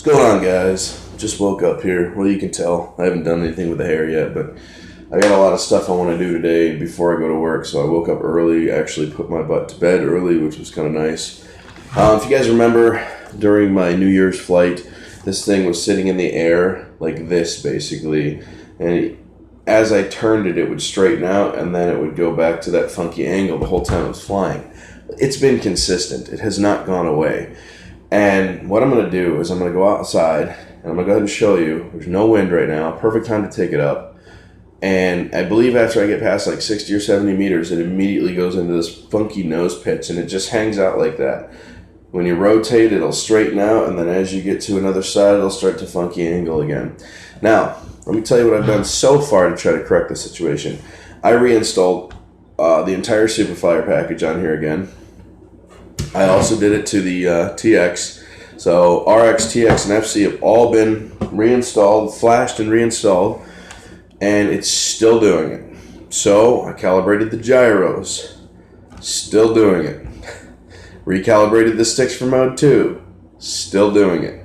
What's going on, guys? Just woke up here. Well, you can tell I haven't done anything with the hair yet, but I got a lot of stuff I want to do today before I go to work, so I woke up early, actually put my butt to bed early, which was kind of nice. If you guys remember, during my New Year's flight, this thing was sitting in the air like this, basically, and as I turned it, it would straighten out, and then it would go back to that funky angle the whole time it was flying. It's been consistent. It has not gone away. And what I'm going to do is I'm going to go outside, and I'm going to go ahead and show you. There's no wind right now. Perfect time to take it up. And I believe after I get past like 60 or 70 meters, it immediately goes into this funky nose pitch, and it just hangs out like that. When you rotate, it'll straighten out, and then as you get to another side, it'll start to funky angle again. Now, let me tell you what I've done so far to try to correct the situation. I reinstalled the entire Superflyer package on here again. I also did it to the TX. So RX, TX, and FC have all been reinstalled, flashed and reinstalled, and it's still doing it. So I calibrated the gyros, still doing it. Recalibrated the sticks for mode 2, still doing it.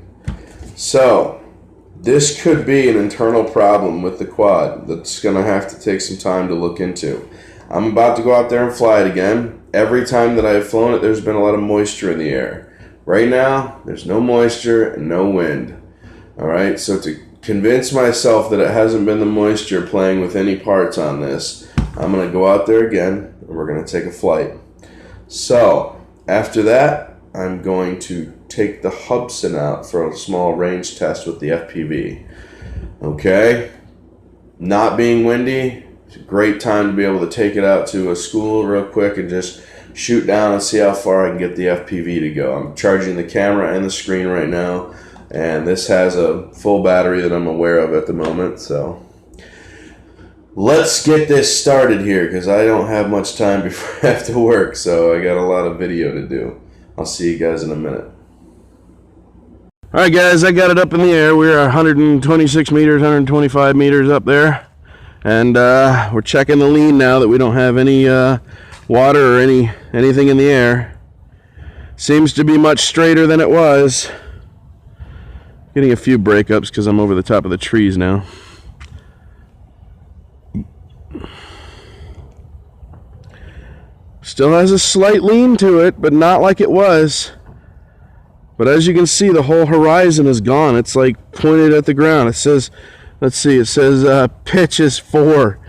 So this could be an internal problem with the quad that's going to have to take some time to look into. I'm about to go out there and fly it again. Every time that I've flown it, there's been a lot of moisture in the air. Right now, there's no moisture and no wind. Alright, so to convince myself that it hasn't been the moisture playing with any parts on this, I'm going to go out there again, and we're going to take a flight. So after that, I'm going to take the Hubsan out for a small range test with the FPV. Okay? Not being windy, it's a great time to be able to take it out to a school real quick and just shoot down and see how far I can get the FPV to go. I'm charging the camera and the screen right now, and this has a full battery that I'm aware of at the moment, so let's get this started here, because I don't have much time before I have to work, so I got a lot of video to do. I'll see you guys in a minute. Alright guys, I got it up in the air. We're 126 meters, 125 meters up there. And we're checking the lean now that we don't have any water or anything in the air. Seems to be much straighter than it was. Getting a few breakups because I'm over the top of the trees now. Still has a slight lean to it, but not like it was. But as you can see, the whole horizon is gone. It's like pointed at the ground. It says, let's see, it says pitch is 4,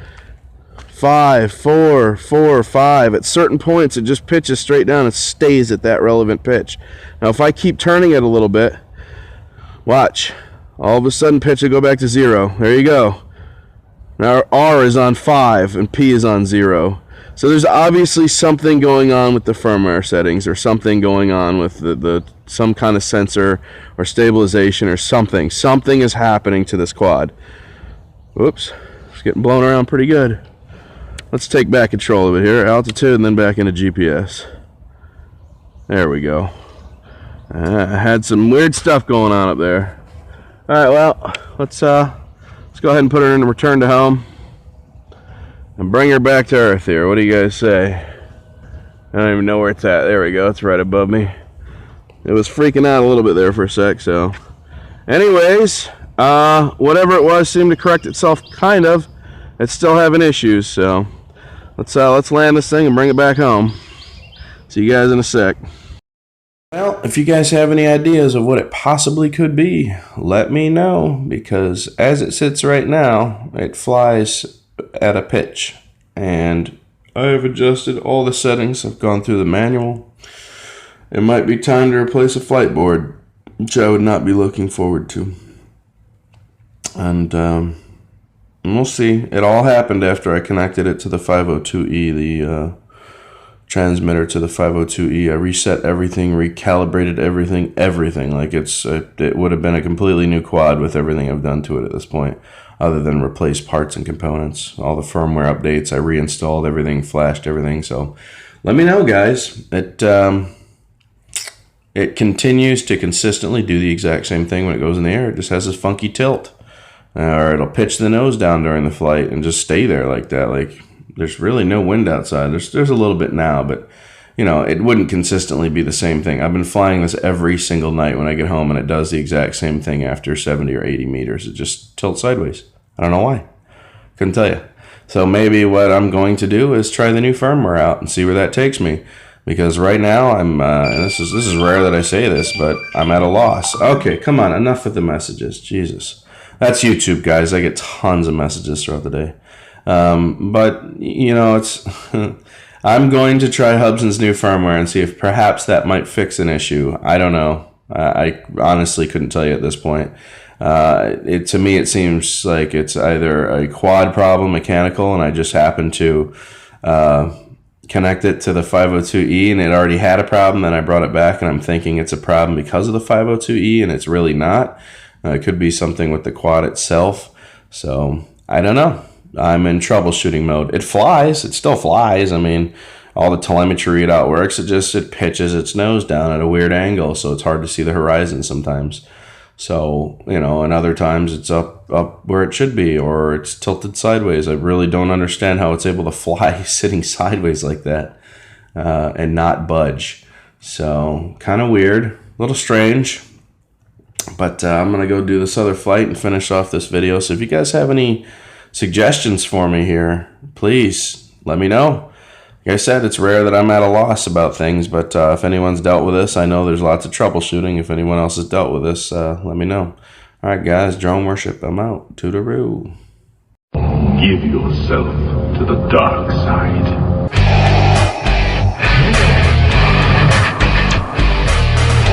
5, 4, 4, 5. At certain points, it just pitches straight down and stays at that relevant pitch. Now, if I keep turning it a little bit, watch. All of a sudden, pitch will go back to 0. There you go. Now, R is on 5 and P is on 0. So there's obviously something going on with the firmware settings, or something going on with some kind of sensor or stabilization or something. Something is happening to this quad. Whoops, it's getting blown around pretty good. Let's take back control of it here, altitude, and then back into GPS. There we go. I had some weird stuff going on up there. All right, well, let's go ahead and put her in return to home and bring her back to Earth here. What do you guys say? I don't even know where it's at. There we go. It's right above me. It was freaking out a little bit there for a sec, so. Anyways, whatever it was seemed to correct itself, kind of. It's still having issues, so let's land this thing and bring it back home. See you guys in a sec. Well, if you guys have any ideas of what it possibly could be, let me know, because as it sits right now, it flies at a pitch, and I have adjusted all the settings. I've gone through the manual. It might be time to replace a flight board, which I would not be looking forward to. And we'll see. It all happened after I connected it to the 502E, the transmitter to the 502E. I reset everything, recalibrated everything. Like it would have been a completely new quad with everything I've done to it at this point, other than replace parts and components. All the firmware updates, I reinstalled everything, flashed everything. So let me know, guys. It continues to consistently do the exact same thing when it goes in the air. It just has this funky tilt. Or it'll pitch the nose down during the flight and just stay there like that. Like, there's really no wind outside. There's a little bit now, but you know, it wouldn't consistently be the same thing. I've been flying this every single night when I get home, and it does the exact same thing after 70 or 80 meters. It just tilts sideways. I don't know why. Couldn't tell you. So maybe what I'm going to do is try the new firmware out and see where that takes me. Because right now I'm this is rare that I say this, but I'm at a loss. Okay, come on, enough with the messages. Jesus, that's YouTube, guys. I get tons of messages throughout the day. But you know, it's I'm going to try Hubsan's new firmware and see if perhaps that might fix an issue. I don't know. I honestly couldn't tell you at this point. To me, it seems like it's either a quad problem, mechanical, and I just happened to connect it to the 502E and it already had a problem. Then I brought it back and I'm thinking it's a problem because of the 502E, and it's really not. It could be something with the quad itself. So I don't know. I'm in troubleshooting mode. It flies. It still flies. I mean, all the telemetry, it outworks. It pitches its nose down at a weird angle, so it's hard to see the horizon sometimes. So, you know, and other times it's up where it should be, or it's tilted sideways. I really don't understand how it's able to fly sitting sideways like that and not budge. So, kind of weird, a little strange. But I'm going to go do this other flight and finish off this video. So if you guys have any suggestions for me here, please let me know. Like I said, it's rare that I'm at a loss about things, but if anyone's dealt with this, I know there's lots of troubleshooting. If anyone else has dealt with this, let me know. All right, guys, drone worship, I'm out. Toodaloo. Give yourself to the dark side.